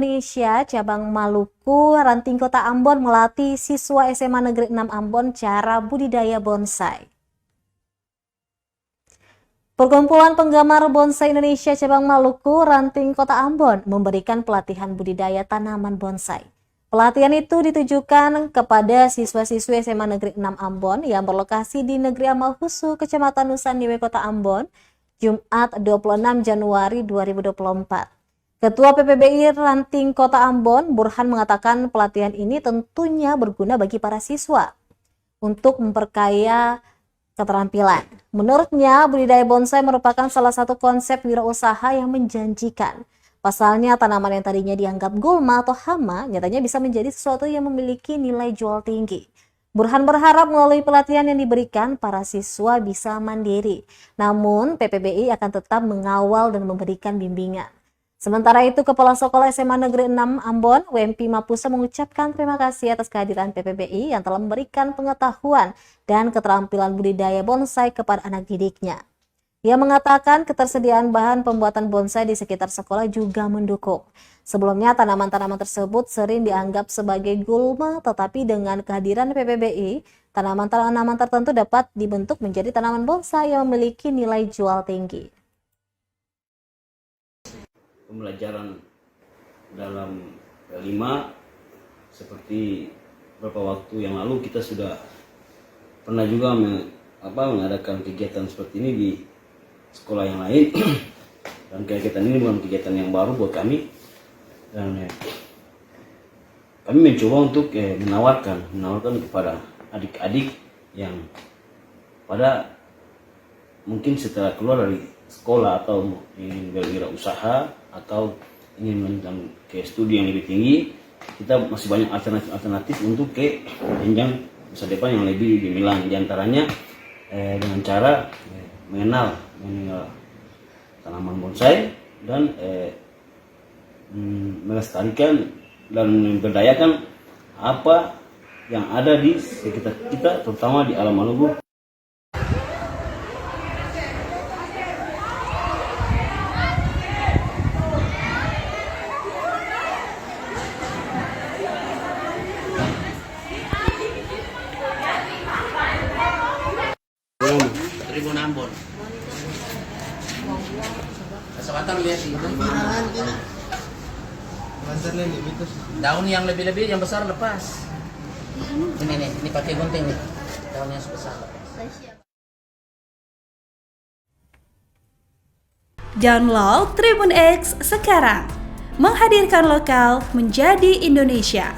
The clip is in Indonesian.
Indonesia cabang Maluku, Ranting Kota Ambon melatih siswa SMA Negeri 6 Ambon cara budidaya bonsai. Perkumpulan Penggemar Bonsai Indonesia cabang Maluku, Ranting Kota Ambon memberikan pelatihan budidaya tanaman bonsai. Pelatihan itu ditujukan kepada siswa-siswi SMA Negeri 6 Ambon yang berlokasi di Negeri Amal Husu, Kecamatan Nusan Niwe, Kota Ambon, Jumat 26 Januari 2024. Ketua PPBI Ranting Kota Ambon, Burhan, mengatakan pelatihan ini tentunya berguna bagi para siswa untuk memperkaya keterampilan. Menurutnya, budidaya bonsai merupakan salah satu konsep wirausaha yang menjanjikan. Pasalnya, tanaman yang tadinya dianggap gulma atau hama nyatanya bisa menjadi sesuatu yang memiliki nilai jual tinggi. Burhan berharap melalui pelatihan yang diberikan, para siswa bisa mandiri. Namun, PPBI akan tetap mengawal dan memberikan bimbingan. Sementara itu, Kepala Sekolah SMA Negeri 6 Ambon, WMP Mapusa, mengucapkan terima kasih atas kehadiran PPBI yang telah memberikan pengetahuan dan keterampilan budidaya bonsai kepada anak didiknya. Ia mengatakan ketersediaan bahan pembuatan bonsai di sekitar sekolah juga mendukung. Sebelumnya, tanaman-tanaman tersebut sering dianggap sebagai gulma, tetapi dengan kehadiran PPBI, tanaman-tanaman tertentu dapat dibentuk menjadi tanaman bonsai yang memiliki nilai jual tinggi. Pembelajaran dalam L5 seperti beberapa waktu yang lalu kita sudah pernah juga mengadakan kegiatan seperti ini di sekolah yang lain dan kegiatan ini bukan kegiatan yang baru buat kami dan kami mencoba untuk menawarkan kepada adik-adik yang pada mungkin setelah keluar dari sekolah atau ingin berwirausaha atau ingin melanjutkan ke studi yang lebih tinggi, kita masih banyak alternatif untuk ke jenjang masa depan yang lebih gemilang. Di antaranya dengan cara mengenal tanaman bonsai dan melestarikan dan memberdayakan apa yang ada di sekitar kita, terutama di alam Maluku. Ambon. Kesempatan lihat sih. Daun yang lebih-lebih yang besar lepas. Ini pakai gunting nih. Daun yang sebesar lepas. Download Tribun X sekarang. Menghadirkan lokal menjadi Indonesia.